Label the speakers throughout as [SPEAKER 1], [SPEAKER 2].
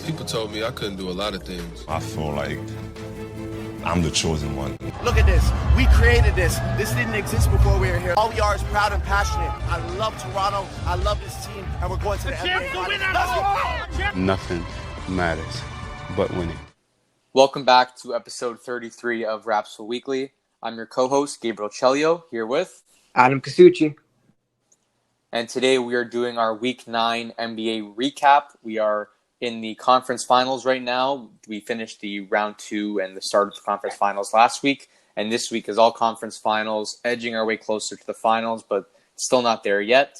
[SPEAKER 1] People told me I couldn't do a lot of things.
[SPEAKER 2] I feel like I'm the chosen one.
[SPEAKER 3] Look at this. We created this. This didn't exist before we were here. All we are is proud and passionate. I love Toronto. I love this team. And we're going to the NBA.
[SPEAKER 4] Nothing matters but winning.
[SPEAKER 5] Welcome back to episode 33 of Rapzville Weekly. I'm your co-host, Gabriel Chelio, here with
[SPEAKER 6] Adam Casucci.
[SPEAKER 5] And today we are doing our Week 9 NBA recap. We are in the conference finals right now. We finished the round 2 and the start of the conference finals last week. And this week is all conference finals, edging our way closer to the finals, but still not there yet.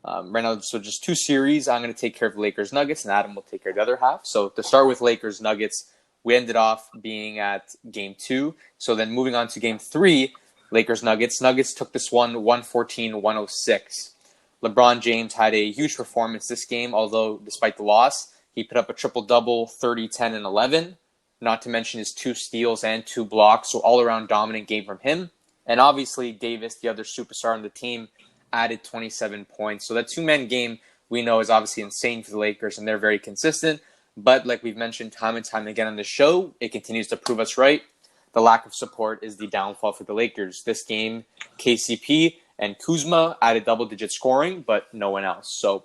[SPEAKER 5] Right now, so just 2 series. I'm going to take care of the Lakers-Nuggets, and Adam will take care of the other half. So to start with Lakers-Nuggets, we ended off being at Game 2. So then moving on to Game 3, Lakers-Nuggets. Nuggets took this one 114-106. LeBron James had a huge performance this game, although despite the loss, he put up a triple-double, 30, 10, and 11, not to mention his 2 steals and 2 blocks, so all-around dominant game from him. And obviously, Davis, the other superstar on the team, added 27 points. So that 2-man game we know is obviously insane for the Lakers, and they're very consistent. But like we've mentioned time and time again on the show, it continues to prove us right. The lack of support is the downfall for the Lakers. This game, KCP and Kuzma added double-digit scoring, but no one else. So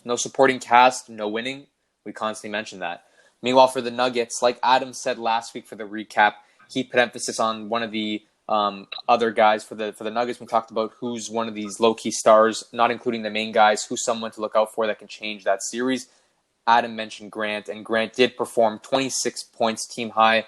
[SPEAKER 5] no supporting cast, no winning. We constantly mention that. Meanwhile, for the Nuggets, like Adam said last week for the recap, he put emphasis on one of the other guys for the Nuggets. We talked about who's one of these low-key stars, not including the main guys, who's someone to look out for that can change that series. Adam mentioned Grant, and Grant did perform 26 points team high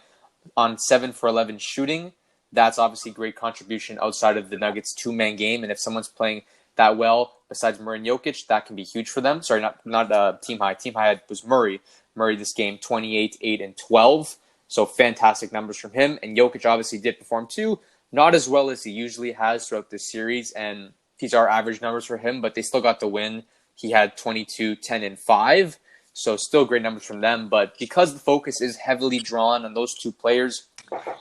[SPEAKER 5] on 7 for 11 shooting. That's obviously great contribution outside of the Nuggets' 2-man game, and if someone's playing that well, besides Murray and Jokic, that can be huge for them. Sorry, not team high. Team high was Murray. Murray this game, 28, 8, and 12. So fantastic numbers from him. And Jokic obviously did perform too. Not as well as he usually has throughout this series. And these are average numbers for him, but they still got the win. He had 22, 10, and 5. So still great numbers from them. But because the focus is heavily drawn on those 2 players,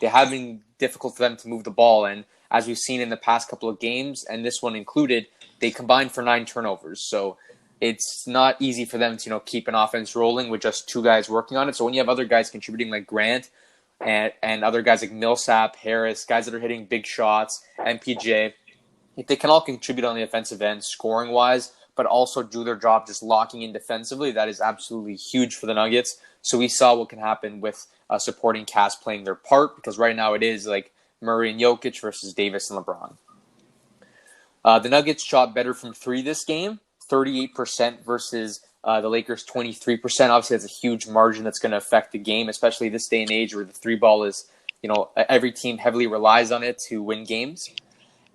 [SPEAKER 5] they're having difficult for them to move the ball. And as we've seen in the past couple of games, and this one included, they combined for 9 turnovers. So it's not easy for them to, keep an offense rolling with just 2 guys working on it. So when you have other guys contributing like Grant and other guys like Millsap, Harris, guys that are hitting big shots, MPJ, if they can all contribute on the offensive end scoring-wise, but also do their job just locking in defensively, that is absolutely huge for the Nuggets. So we saw what can happen with a supporting cast playing their part, because right now it is like Murray and Jokic versus Davis and LeBron. The Nuggets shot better from 3 this game, 38% versus the Lakers' 23%. Obviously, that's a huge margin that's going to affect the game, especially this day and age where the 3 ball is, every team heavily relies on it to win games.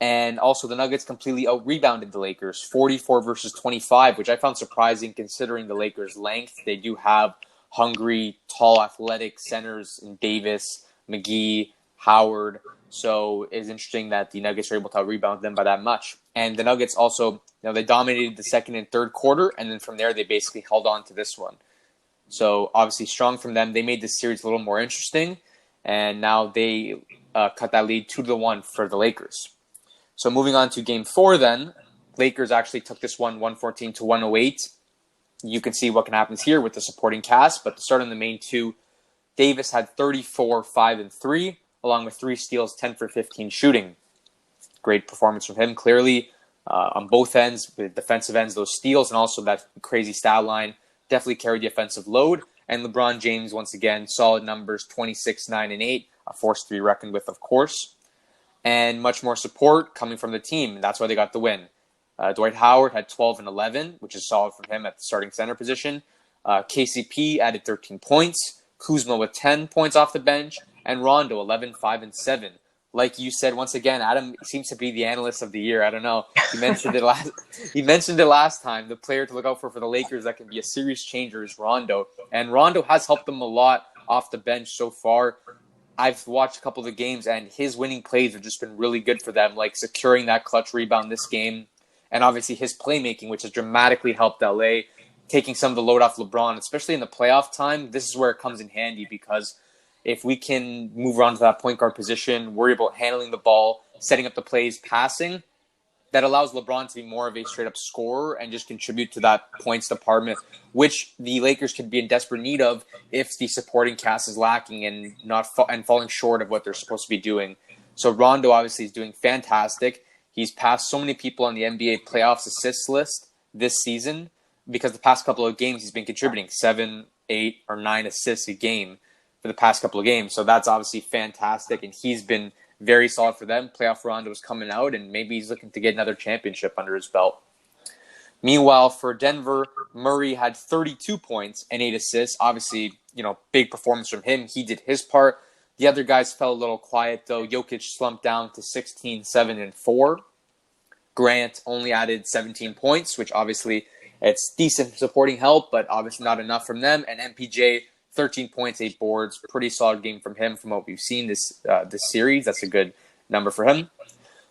[SPEAKER 5] And also the Nuggets completely out-rebounded the Lakers, 44 versus 25, which I found surprising considering the Lakers' length. They do have hungry, tall, athletic centers in Davis, McGee, Howard. So it's interesting that the Nuggets are able to out-rebound them by that much. And the Nuggets also, they dominated the second and third quarter, and then from there they basically held on to this one. So obviously strong from them. They made this series a little more interesting, and now they cut that lead 2-1 for the Lakers. So moving on to Game 4 then, Lakers actually took this one 114-108. You can see what can happen here with the supporting cast, but to start on the main 2, Davis had 34, 5, and 3, along with 3 steals, 10 for 15 shooting. Great performance from him, clearly, on both ends, with defensive ends, those steals, and also that crazy stat line definitely carried the offensive load. And LeBron James, once again, solid numbers, 26, 9, and 8, a force to be reckoned with, of course. And much more support coming from the team, and that's why they got the win. Dwight Howard had 12 and 11, which is solid from him at the starting center position. KCP added 13 points. Kuzma with 10 points off the bench. And Rondo, 11, 5, and 7. Like you said, once again, Adam seems to be the analyst of the year. I don't know. He mentioned it last time. The player to look out for the Lakers that can be a series changer is Rondo. And Rondo has helped them a lot off the bench so far. I've watched a couple of the games, and his winning plays have just been really good for them, like securing that clutch rebound this game. And obviously his playmaking, which has dramatically helped LA, taking some of the load off LeBron, especially in the playoff time. This is where it comes in handy, because if we can move around to that point guard position, worry about handling the ball, setting up the plays, passing, that allows LeBron to be more of a straight-up scorer and just contribute to that points department, which the Lakers could be in desperate need of if the supporting cast is lacking and and falling short of what they're supposed to be doing. So Rondo obviously is doing fantastic. He's passed so many people on the NBA playoffs assist list this season because the past couple of games he's been contributing 7, 8, or 9 assists a game for the past couple of games. So that's obviously fantastic, and he's been very solid for them. Playoff Rondo is coming out, and maybe he's looking to get another championship under his belt. Meanwhile, for Denver, Murray had 32 points and 8 assists. Obviously, big performance from him. He did his part. The other guys fell a little quiet, though. Jokic slumped down to 16, 7, and 4. Grant only added 17 points, which obviously it's decent supporting help, but obviously not enough from them. And MPJ, 13 points, 8 boards. Pretty solid game from him from what we've seen this series. That's a good number for him.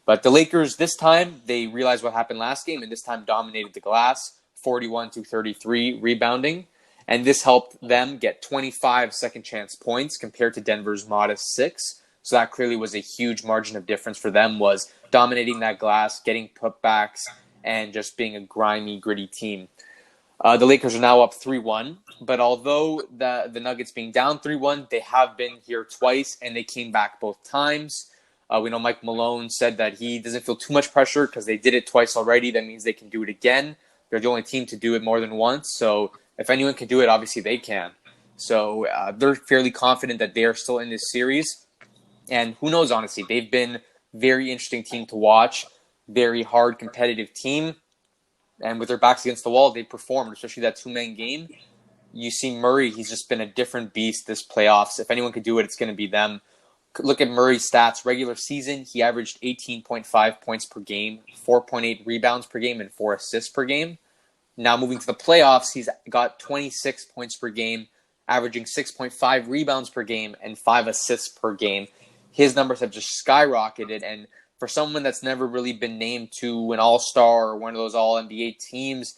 [SPEAKER 5] But the Lakers, this time, they realized what happened last game, and this time dominated the glass, 41-33, rebounding. And this helped them get 25 second-chance points compared to Denver's modest 6. So that clearly was a huge margin of difference for them, was dominating that glass, getting putbacks, and just being a grimy, gritty team. The Lakers are now up 3-1, but although the Nuggets being down 3-1, they have been here twice, and they came back both times. We know Mike Malone said that he doesn't feel too much pressure because they did it twice already. That means they can do it again. They're the only team to do it more than once, so if anyone can do it, obviously they can. So they're fairly confident that they are still in this series, and who knows, honestly. They've been very interesting team to watch, very hard competitive team. And with their backs against the wall, they performed, especially that two-man game. You see Murray, he's just been a different beast this playoffs. If anyone could do it, it's going to be them. Look at Murray's stats. Regular season, he averaged 18.5 points per game, 4.8 rebounds per game, and 4 assists per game. Now moving to the playoffs, he's got 26 points per game, averaging 6.5 rebounds per game, and 5 assists per game. His numbers have just skyrocketed, and for someone that's never really been named to an all-star or one of those all-NBA teams,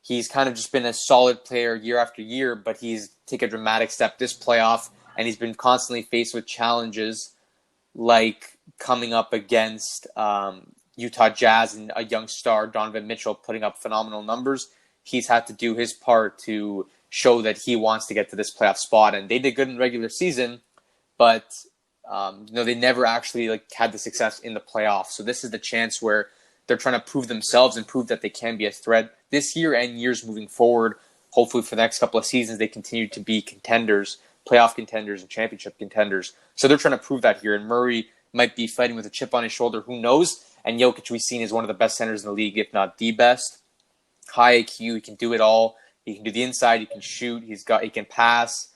[SPEAKER 5] he's kind of just been a solid player year after year, but he's taken a dramatic step this playoff, and he's been constantly faced with challenges like coming up against Utah Jazz and a young star, Donovan Mitchell, putting up phenomenal numbers. He's had to do his part to show that he wants to get to this playoff spot, and they did good in the regular season, but they never actually had the success in the playoffs. So this is the chance where they're trying to prove themselves and prove that they can be a threat this year and years moving forward. Hopefully for the next couple of seasons, they continue to be contenders, playoff contenders and championship contenders. So they're trying to prove that here. And Murray might be fighting with a chip on his shoulder. Who knows? And Jokic, we've seen, is one of the best centers in the league, if not the best. High IQ, he can do it all. He can do the inside. He can shoot. He can pass.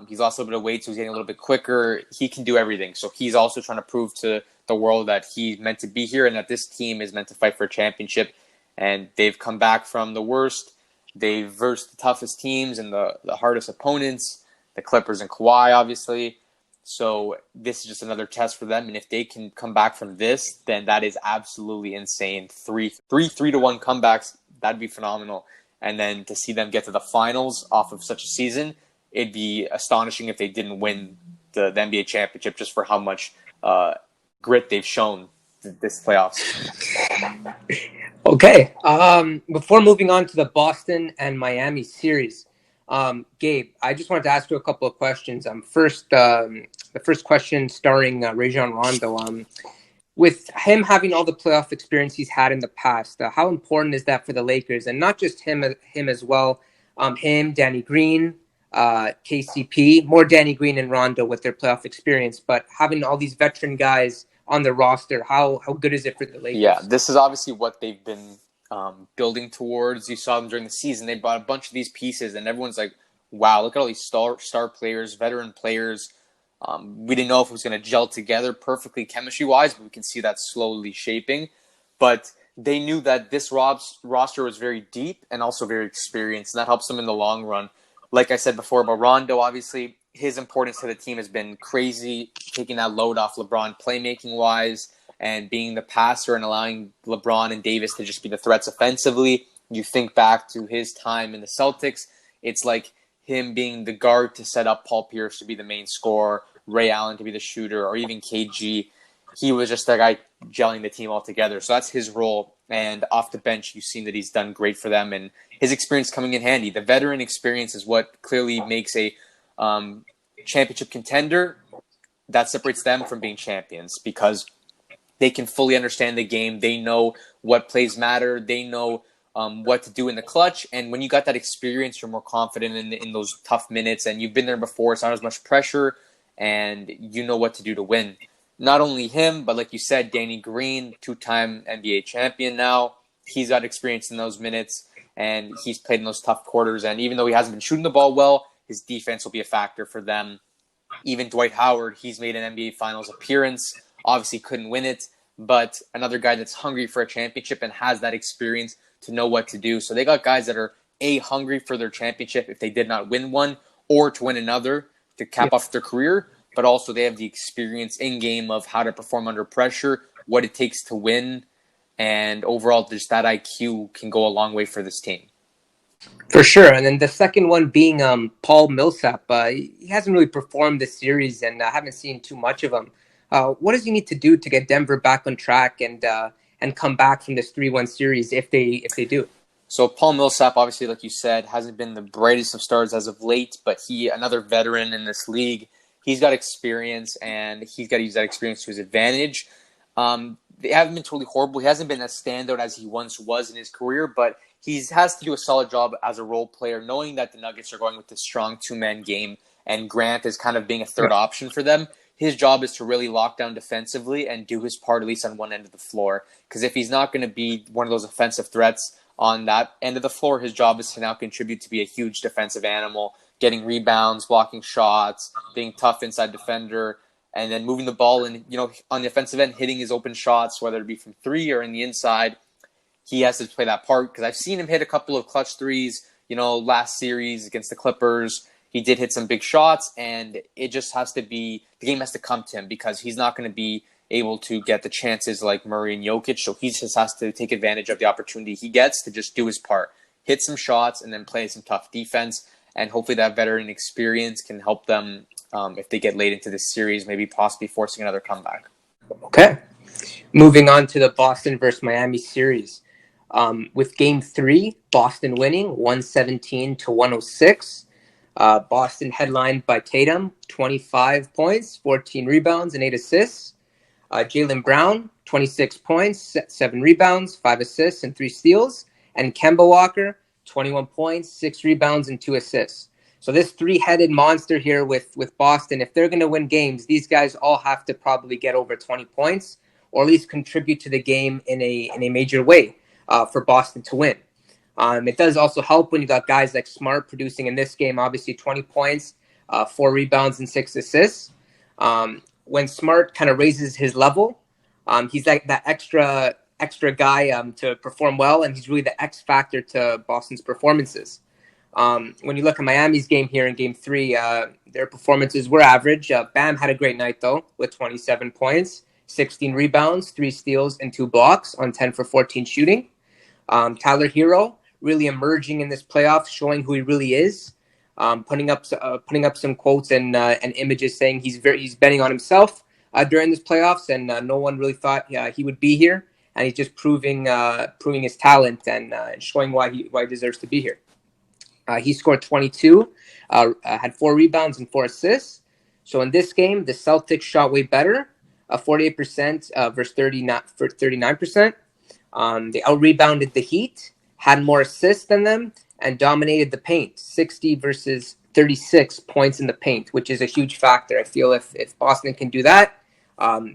[SPEAKER 5] He's lost a little bit of weight, so he's getting a little bit quicker. He can do everything. So he's also trying to prove to the world that he's meant to be here and that this team is meant to fight for a championship. And they've come back from the worst. They've versed the toughest teams and the hardest opponents, the Clippers and Kawhi, obviously. So this is just another test for them. And if they can come back from this, then that is absolutely insane. 3-1 comebacks, that'd be phenomenal. And then to see them get to the finals off of such a season, it'd be astonishing if they didn't win the NBA championship just for how much grit they've shown this playoffs.
[SPEAKER 6] Okay. Before moving on to the Boston and Miami series, Gabe, I just wanted to ask you a couple of questions. The first question starring Rajon Rondo. With him having all the playoff experience he's had in the past, how important is that for the Lakers? And not just him as well. Him, Danny Green, KCP, more Danny Green and Rondo with their playoff experience, but having all these veteran guys on the roster, how good is it for the Lakers?
[SPEAKER 5] Yeah, this is obviously what they've been building towards. You saw them during the season. They bought a bunch of these pieces, and everyone's like, wow, look at all these star players, veteran players. We didn't know if it was going to gel together perfectly chemistry-wise, but we can see that slowly shaping. But they knew that this roster was very deep and also very experienced, and that helps them in the long run. Like I said before about Rondo, obviously, his importance to the team has been crazy, taking that load off LeBron playmaking-wise and being the passer and allowing LeBron and Davis to just be the threats offensively. You think back to his time in the Celtics, it's like him being the guard to set up Paul Pierce to be the main scorer, Ray Allen to be the shooter, or even KG. He was just that guy gelling the team all together. So that's his role. And off the bench, you've seen that he's done great for them, and his experience coming in handy. The veteran experience is what clearly makes a championship contender that separates them from being champions, because they can fully understand the game. They know what plays matter. They know what to do in the clutch. And when you got that experience, you're more confident in those tough minutes, and you've been there before. It's not as much pressure, and you know what to do to win. Not only him, but like you said, Danny Green, 2-time NBA champion now. He's got experience in those minutes, and he's played in those tough quarters. And even though he hasn't been shooting the ball well, his defense will be a factor for them. Even Dwight Howard, he's made an NBA Finals appearance. Obviously couldn't win it, but another guy that's hungry for a championship and has that experience to know what to do. So they got guys that are, A, hungry for their championship if they did not win one, or to win another to cap off their career, but also they have the experience in-game of how to perform under pressure, what it takes to win, and overall just that IQ can go a long way for this team.
[SPEAKER 6] For sure. And then the second one being Paul Millsap. He hasn't really performed this series, and I haven't seen too much of him. What does he need to do to get Denver back on track and come back from this 3-1 series if they do?
[SPEAKER 5] So Paul Millsap, obviously, like you said, hasn't been the brightest of stars as of late, but another veteran in this league. He's got experience, and he's got to use that experience to his advantage. They haven't been totally horrible. He hasn't been as standout as he once was in his career, but he has to do a solid job as a role player, knowing that the Nuggets are going with this strong two-man game, and Grant is kind of being a third option for them. His job is to really lock down defensively and do his part, at least on one end of the floor. Because if he's not going to be one of those offensive threats on that end of the floor, his job is to now contribute to be a huge defensive animal, getting rebounds, blocking shots, being tough inside defender, and then moving the ball and, on the offensive end, hitting his open shots, whether it be from three or in the inside. He has to play that part, because I've seen him hit a couple of clutch threes, last series against the Clippers. He did hit some big shots, and it just has to be, the game has to come to him, because he's not going to be able to get the chances like Murray and Jokic. So he just has to take advantage of the opportunity he gets to just do his part, hit some shots, and then play some tough defense. And hopefully that veteran experience can help them if they get late into this series, maybe possibly forcing another comeback.
[SPEAKER 6] Okay. Moving on to the Boston versus Miami series. With Game 3, Boston winning 117-106. Boston headlined by Tatum, 25 points, 14 rebounds, and 8 assists. Jaylen Brown, 26 points, 7 rebounds, 5 assists, and 3 steals. And Kemba Walker, 21 points, 6 rebounds, and 2 assists. So this three-headed monster here with Boston, if they're going to win games, these guys all have to probably get over 20 points, or at least contribute to the game in a major way for Boston to win. It does also help when you got guys like Smart producing in this game, obviously 20 points, 4 rebounds, and 6 assists. When Smart kind of raises his level, he's like that extra guy to perform well, and he's really the X factor to Boston's performances. When you look at Miami's game here in Game 3, their performances were average. Bam had a great night, though, with 27 points, 16 rebounds, 3 steals, and 2 blocks on 10 for 14 shooting. Tyler Hero really emerging in this playoff, showing who he really is, putting up some quotes and images saying he's betting on himself during this playoffs, and no one really thought he would be here, and he's just proving his talent and showing why he deserves to be here. He scored 22, had 4 rebounds and 4 assists. So in this game, the Celtics shot way better, 48% versus 39%. They out-rebounded the Heat, had more assists than them, and dominated the paint, 60 versus 36 points in the paint, which is a huge factor. I feel if Boston can do that,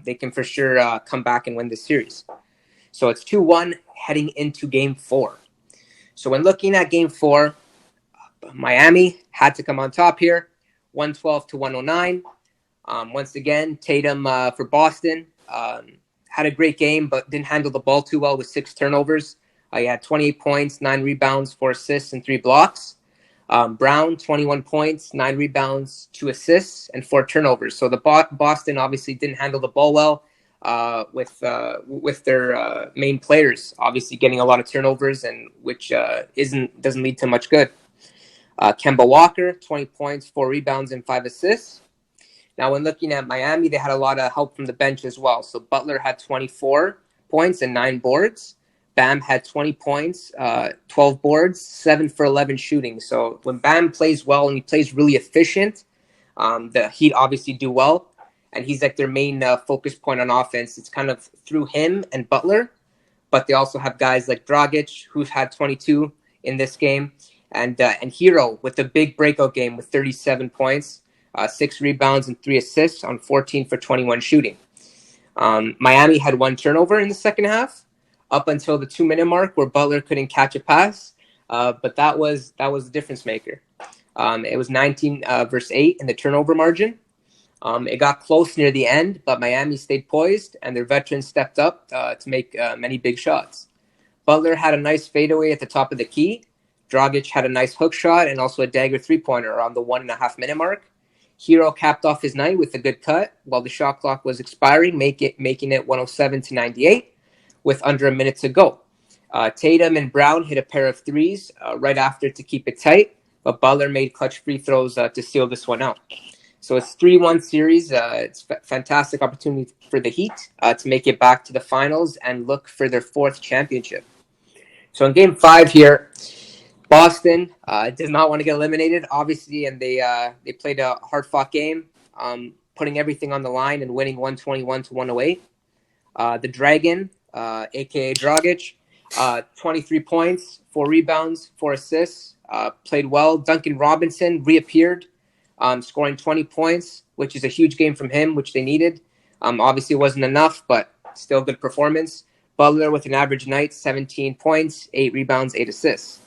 [SPEAKER 6] they can for sure come back and win this series. So it's 2-1 heading into Game 4. So when looking at Game 4, Miami had to come on top here, 112-109. Once again, Tatum for Boston had a great game, but didn't handle the ball too well with 6 turnovers. He had 28 points, 9 rebounds, 4 assists, and 3 blocks. Brown, 21 points, 9 rebounds, 2 assists, and 4 turnovers. So the Boston obviously didn't handle the ball well with their main players obviously getting a lot of turnovers, and which doesn't lead to much good. Kemba Walker, 20 points, 4 rebounds, and 5 assists. Now, when looking at Miami, they had a lot of help from the bench as well. So Butler had 24 points and 9 boards. Bam had 20 points, 12 boards, 7 for 11 shooting. So when Bam plays well and he plays really efficient, the Heat obviously do well. And he's like their main focus point on offense. It's kind of through him and Butler. But they also have guys like Dragic, who's had 22 in this game, and Hero with a big breakout game with 37 points, 6 rebounds, and 3 assists on 14 for 21 shooting. Miami had 1 turnover in the second half, up until the 2-minute mark where Butler couldn't catch a pass, but that was the difference maker. It was 19-8 in the turnover margin. It got close near the end, but Miami stayed poised, and their veterans stepped up to make many big shots. Butler had a nice fadeaway at the top of the key. Dragic had a nice hook shot and also a dagger three-pointer around the 1.5-minute mark. Hero capped off his night with a good cut while the shot clock was expiring, making it 107-98 with under a minute to go. Tatum and Brown hit a pair of threes right after to keep it tight, but Butler made clutch free throws to seal this one out. So it's 3-1 series. It's a fantastic opportunity for the Heat to make it back to the finals and look for their 4th championship. So in Game 5 here, Boston does not want to get eliminated, obviously, and they played a hard-fought game, putting everything on the line and winning 121-108. The Dragon, a.k.a. Dragic, 23 points, 4 rebounds, 4 assists, played well. Duncan Robinson reappeared, scoring 20 points, which is a huge game from him, which they needed. Obviously, it wasn't enough, but still good performance. Butler with an average night, 17 points, 8 rebounds, 8 assists.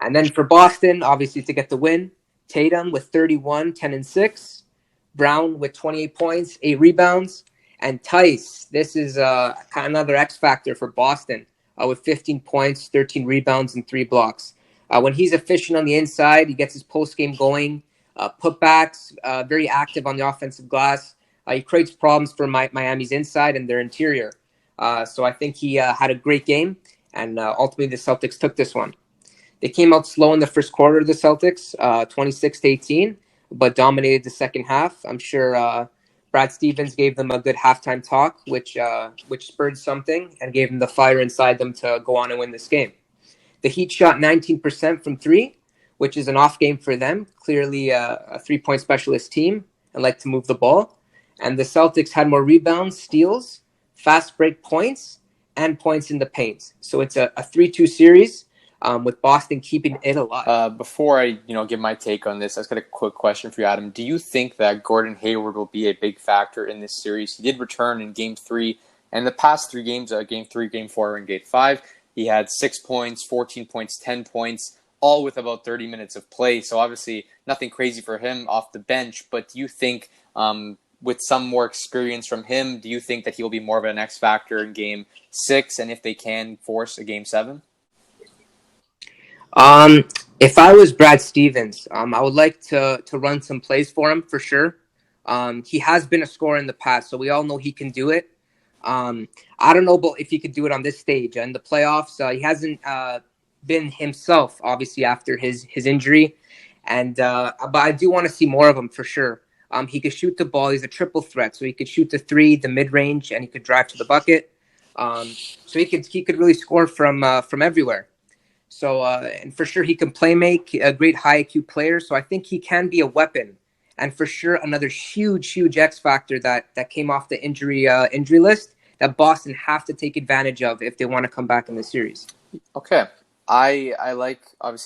[SPEAKER 6] And then for Boston, obviously to get the win, Tatum with 31, 10 and 6. Brown with 28 points, 8 rebounds. And Tice, this is kind of another X factor for Boston with 15 points, 13 rebounds, and 3 blocks. When he's efficient on the inside, he gets his post game going. Putbacks, very active on the offensive glass. He creates problems for Miami's inside and their interior. So I think he had a great game, and ultimately the Celtics took this one. They came out slow in the first quarter of the Celtics, 26-18, but dominated the second half. I'm sure Brad Stevens gave them a good halftime talk, which spurred something and gave them the fire inside them to go on and win this game. The Heat shot 19% from 3, which is an off game for them. Clearly a 3-point specialist team and like to move the ball. And the Celtics had more rebounds, steals, fast break points, and points in the paint. So it's a 3-2 series with Boston keeping it alive.
[SPEAKER 5] Before I give my take on this, I just got a quick question for you, Adam. Do you think that Gordon Hayward will be a big factor in this series? He did return in Game 3, and the past 3 games, Game 3, Game 4, and Game 5, he had 6 points, 14 points, 10 points, all with about 30 minutes of play. So obviously nothing crazy for him off the bench, but do you think with some more experience from him, do you think that he'll be more of an X factor in Game 6, and if they can force a Game 7?
[SPEAKER 6] If I was Brad Stevens, I would like to run some plays for him for sure. He has been a scorer in the past, so we all know he can do it. I don't know about if he could do it on this stage. In the playoffs, he hasn't been himself, obviously, after his injury. But I do want to see more of him for sure. He could shoot the ball. He's a triple threat, so he could shoot the 3, the mid-range, and he could drive to the bucket. So he could really score from everywhere. So, and for sure, he can play make, a great high IQ player. So I think he can be a weapon. And for sure, another huge X factor that came off the injury list that Boston have to take advantage of if they want to come back in the series.
[SPEAKER 5] Okay. I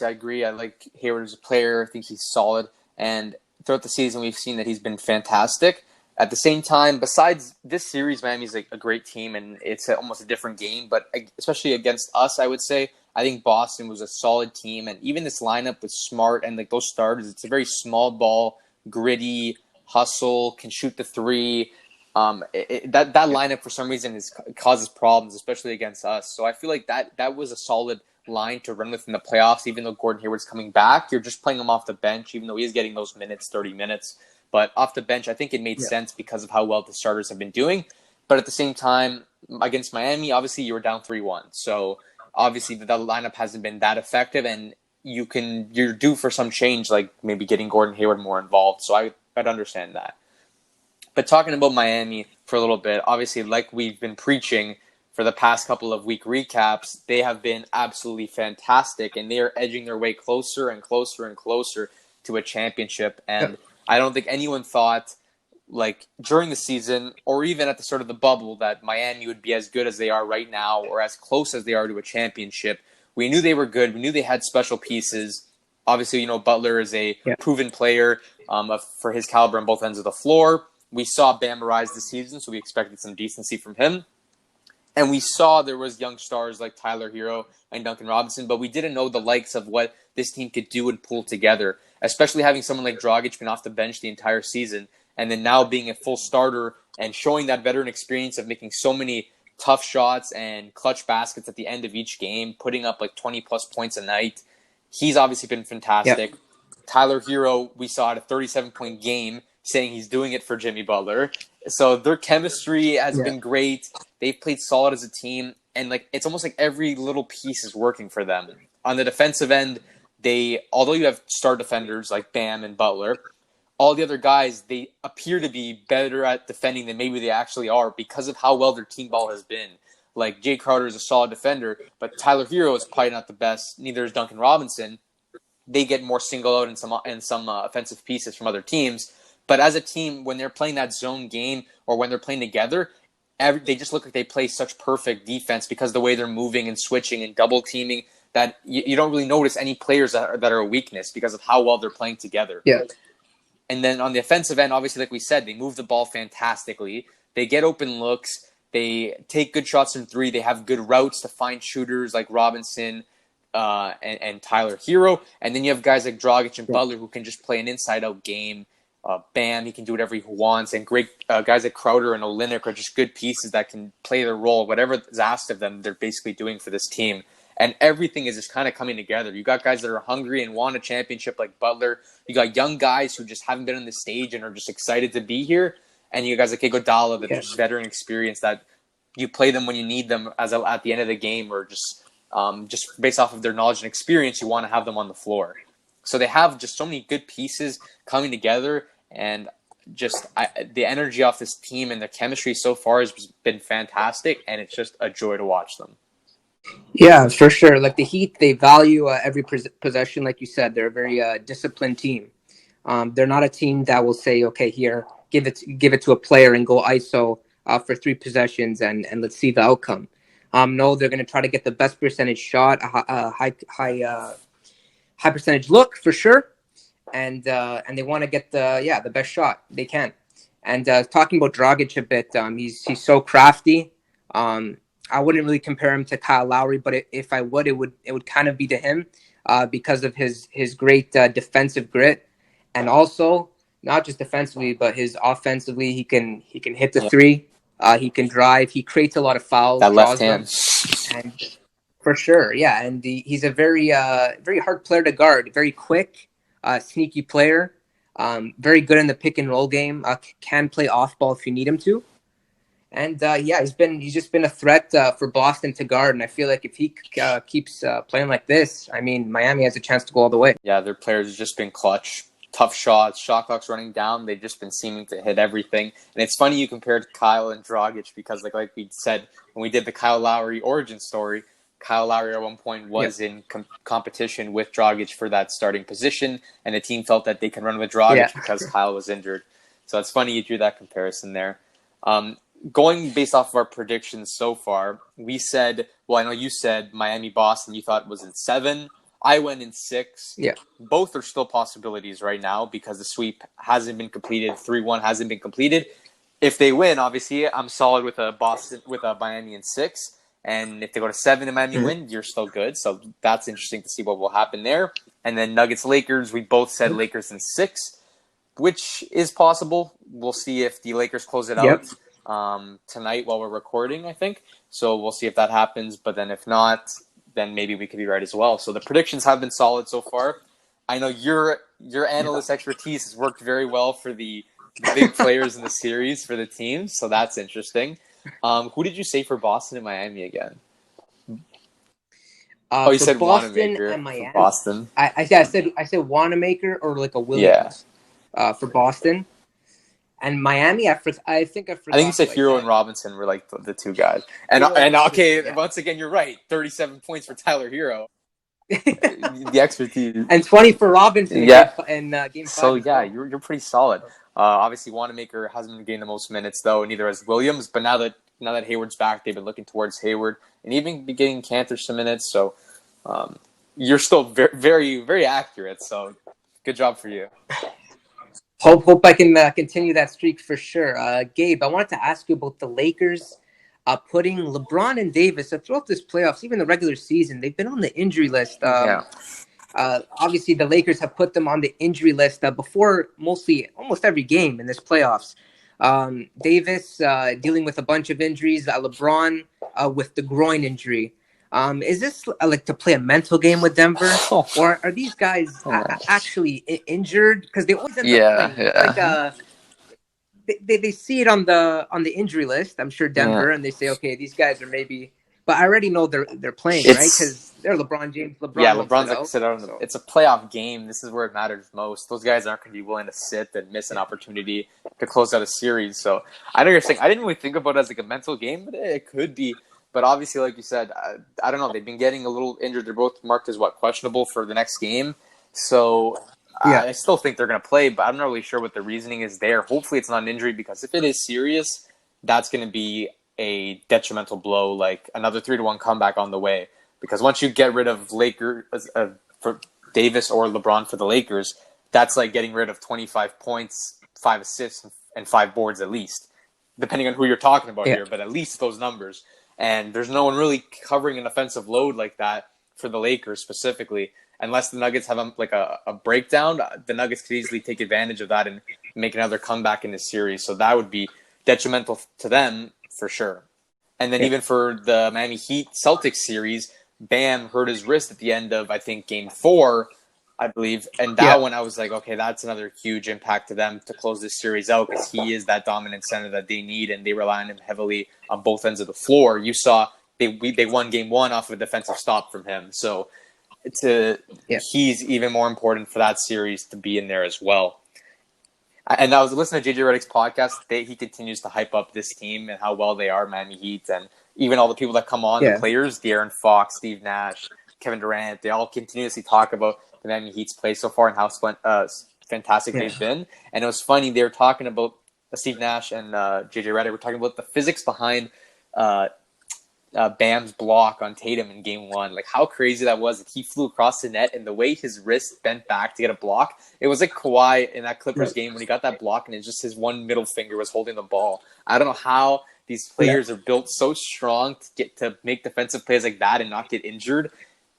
[SPEAKER 5] agree. I like Hayward as a player. I think he's solid. And throughout the season, we've seen that he's been fantastic. At the same time, besides this series, Miami's a great team, and it's almost a different game. But especially against us, I would say, I think Boston was a solid team. And even this lineup with Smart and those starters, it's a very small ball, gritty, hustle, can shoot the 3. That lineup, for some reason, causes problems, especially against us. So I feel like that was a solid line to run with in the playoffs. Even though Gordon Hayward's coming back, you're just playing him off the bench, even though he is getting those minutes, 30 minutes. But off the bench, I think it made sense because of how well the starters have been doing. But at the same time, against Miami, obviously you were down 3-1. So obviously the lineup hasn't been that effective, and you're due for some change, like maybe getting Gordon Hayward more involved. So I'd understand that. But talking about Miami for a little bit, obviously, like we've been preaching for the past couple of week recaps, they have been absolutely fantastic, and they are edging their way closer and closer and closer to a championship. And I don't think anyone thought, like, during the season or even at the start of the bubble, that Miami would be as good as they are right now or as close as they are to a championship. We knew they were good. We knew they had special pieces. Obviously, you know, Butler is a proven player for his caliber on both ends of the floor. We saw Bam rise this season, so we expected some decency from him. And we saw there was young stars like Tyler Hero and Duncan Robinson, but we didn't know the likes of what this team could do and pull together, especially having someone like Dragic been off the bench the entire season, and then now being a full starter and showing that veteran experience of making so many tough shots and clutch baskets at the end of each game, putting up like 20-plus points a night. He's obviously been fantastic. Yep. Tyler Hero, we saw at a 37-point game, saying he's doing it for Jimmy Butler. So their chemistry has been great. They've played solid as a team, and like it's almost like every little piece is working for them. On the defensive end, although you have star defenders like Bam and Butler, all the other guys, they appear to be better at defending than maybe they actually are because of how well their team ball has been. Like Jay Crowder is a solid defender, but Tyler Hero is probably not the best. Neither is Duncan Robinson. They get more single out and some offensive pieces from other teams. But as a team, when they're playing that zone game or when they're playing together, they just look like they play such perfect defense because of the way they're moving and switching and double teaming that you don't really notice any players that are a weakness because of how well they're playing together.
[SPEAKER 6] Yeah.
[SPEAKER 5] And then on the offensive end, obviously, like we said, they move the ball fantastically. They get open looks. They take good shots from three. They have good routes to find shooters like Robinson and Tyler Hero. And then you have guys like Dragic and Butler who can just play an inside-out game. Bam, he can do whatever he wants. And great guys like Crowder and Olynyk are just good pieces that can play their role. Whatever is asked of them, they're basically doing for this team. And everything is just kind of coming together. You got guys that are hungry and want a championship like Butler. You got young guys who just haven't been on the stage and are just excited to be here. And you guys like Iguodala that are just veteran experience that you play them when you need them at the end of the game, or just based off of their knowledge and experience, you want to have them on the floor. So they have just so many good pieces coming together. And just the energy off this team and the chemistry so far has been fantastic, and it's just a joy to watch them.
[SPEAKER 6] Yeah, for sure. Like the Heat, they value every possession. Like you said, they're a very disciplined team. They're not a team that will say, "Okay, here, give it to a player and go ISO for 3 possessions and let's see the outcome." No, they're going to try to get the best percentage shot, a high percentage look for sure. And they want to get the best shot they can. And talking about Dragic a bit, he's so crafty. I wouldn't really compare him to Kyle Lowry, but if I would, it would kind of be to him because of his great defensive grit, and also not just defensively, but his offensively. He can hit the three. He can drive. He creates a lot of fouls.
[SPEAKER 5] That left hand.
[SPEAKER 6] And for sure, yeah. And he's a very very hard player to guard. Very quick. Sneaky player, very good in the pick and roll game. Can play off ball if you need him to, and he's just been a threat for Boston to guard. And I feel like if he keeps playing like this, I mean, Miami has a chance to go all the way.
[SPEAKER 5] Yeah, their players have just been clutch, tough shots, shot clocks running down. They've just been seeming to hit everything. And it's funny you compared Kyle and Dragic because, like we said when we did the Kyle Lowry origin story. Kyle Lowry at one point was in competition with Dragic for that starting position, and the team felt that they can run with Dragic because Kyle was injured. So it's funny you drew that comparison there. Going based off of our predictions so far, we said, well, I know you said Miami-Boston you thought was in 7. I went in 6.
[SPEAKER 6] Yeah.
[SPEAKER 5] Both are still possibilities right now because the sweep hasn't been completed. 3-1 hasn't been completed. If they win, obviously, I'm solid with a Miami in 6. And if they go to 7 and Miami win, you're still good. So that's interesting to see what will happen there. And then Nuggets-Lakers, we both said Lakers in 6, which is possible. We'll see if the Lakers close it out tonight while we're recording, I think. So we'll see if that happens. But then if not, then maybe we could be right as well. So the predictions have been solid so far. I know your analyst expertise has worked very well for the big players in the series for the teams. So that's interesting. Who did you say for Boston and Miami again? You said
[SPEAKER 6] Boston
[SPEAKER 5] Wanamaker
[SPEAKER 6] and Miami.
[SPEAKER 5] For Boston.
[SPEAKER 6] I said Wanamaker or like a Williams for Boston. And Miami, I think I forgot.
[SPEAKER 5] I think you said
[SPEAKER 6] who I
[SPEAKER 5] Hero and Robinson were like the two guys. And
[SPEAKER 6] Hero and
[SPEAKER 5] okay,
[SPEAKER 6] Robinson, yeah.
[SPEAKER 5] once again, you're right. 37 points for Tyler Hero. The expertise.
[SPEAKER 6] And 20 for Robinson
[SPEAKER 5] Yeah.
[SPEAKER 6] in game 5
[SPEAKER 5] So
[SPEAKER 6] as
[SPEAKER 5] yeah,
[SPEAKER 6] well.
[SPEAKER 5] you're pretty solid. Obviously, Wanamaker hasn't been getting the most minutes though, neither has Williams. But now that Hayward's back, they've been looking towards Hayward and even be getting Cantor some minutes. So you're still very, very, very accurate. So good job for you.
[SPEAKER 6] Hope I can continue that streak for sure. Gabe, I wanted to ask you about the Lakers putting LeBron and Davis throughout this playoffs, even the regular season. They've been on the injury list. Obviously, the Lakers have put them on the injury list before almost every game in this playoffs. Davis dealing with a bunch of injuries. LeBron with the groin injury. Is this like to play a mental game with Denver, or are these guys actually injured? Because they always end up playing. Like they see it on the injury list. I'm sure Denver, and they say, okay, these guys are maybe. But I already know they're playing, right? Because they're LeBron James.
[SPEAKER 5] LeBron's like sit out. It's a playoff game. This is where it matters most. Those guys aren't going to be willing to sit and miss an opportunity to close out a series. So I know you're saying I didn't really think about it as like a mental game, but it could be. But obviously, like you said, I don't know. They've been getting a little injured. They're both marked as questionable for the next game. So I still think they're going to play, but I'm not really sure what the reasoning is there. Hopefully, it's not an injury because if it is serious, that's going to be a detrimental blow, like another 3-1 comeback on the way. Because once you get rid of for Davis or LeBron for the Lakers, that's like getting rid of 25 points, 5 assists, and 5 boards at least, depending on who you're talking about here. But at least those numbers. And there's no one really covering an offensive load like that for the Lakers specifically. Unless the Nuggets have a breakdown, the Nuggets could easily take advantage of that and make another comeback in this series. So that would be detrimental to them for sure. And then even for the Miami Heat Celtics series, Bam hurt his wrist at the end of, I think, Game 4, I believe. And that one, I was like, okay, that's another huge impact to them to close this series out because he is that dominant center that they need, and they rely on him heavily on both ends of the floor. You saw they won Game 1 off of a defensive stop from him. So he's even more important for that series to be in there as well. And I was listening to JJ Redick's podcast. He continues to hype up this team and how well they are, Miami Heat, and even all the people that come on, the players, De'Aaron Fox, Steve Nash, Kevin Durant, they all continuously talk about the Miami Heat's play so far and how fantastic they've been. And it was funny, they were talking about Steve Nash and JJ Redick were talking about the physics behind Bam's block on Tatum in Game 1. Like how crazy that was. He flew across the net and the way his wrist bent back to get a block, it was like Kawhi in that Clippers game when he got that block and it's just his one middle finger was holding the ball. I don't know how these players are built so strong to make defensive plays like that and not get injured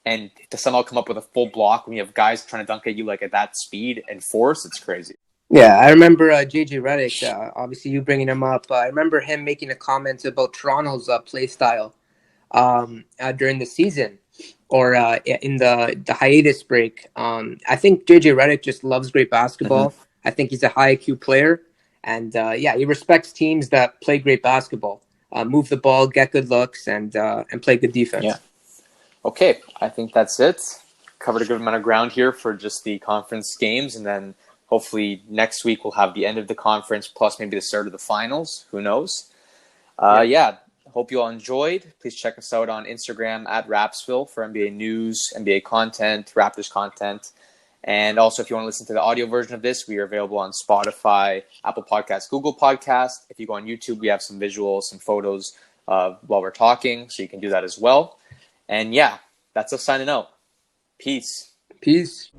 [SPEAKER 5] and to somehow come up with a full block when you have guys trying to dunk at you like at that speed and force. It's crazy.
[SPEAKER 6] Yeah, I remember JJ Redick, obviously you bringing him up. I remember him making a comment about Toronto's play style during the season or in the hiatus break. I think JJ Redick just loves great basketball. I think he's a high IQ player. And he respects teams that play great basketball, move the ball, get good looks, and play good defense.
[SPEAKER 5] Yeah. Okay, I think that's it. Covered a good amount of ground here for just the conference games, and then hopefully next week we'll have the end of the conference plus maybe the start of the finals. Who knows? Hope you all enjoyed. Please check us out on Instagram at Rapzville for NBA news, NBA content, Raptors content. And also, if you want to listen to the audio version of this, we are available on Spotify, Apple Podcasts, Google Podcasts. If you go on YouTube, we have some visuals, some photos while we're talking, so you can do that as well. And that's us signing out. Peace.
[SPEAKER 6] Peace.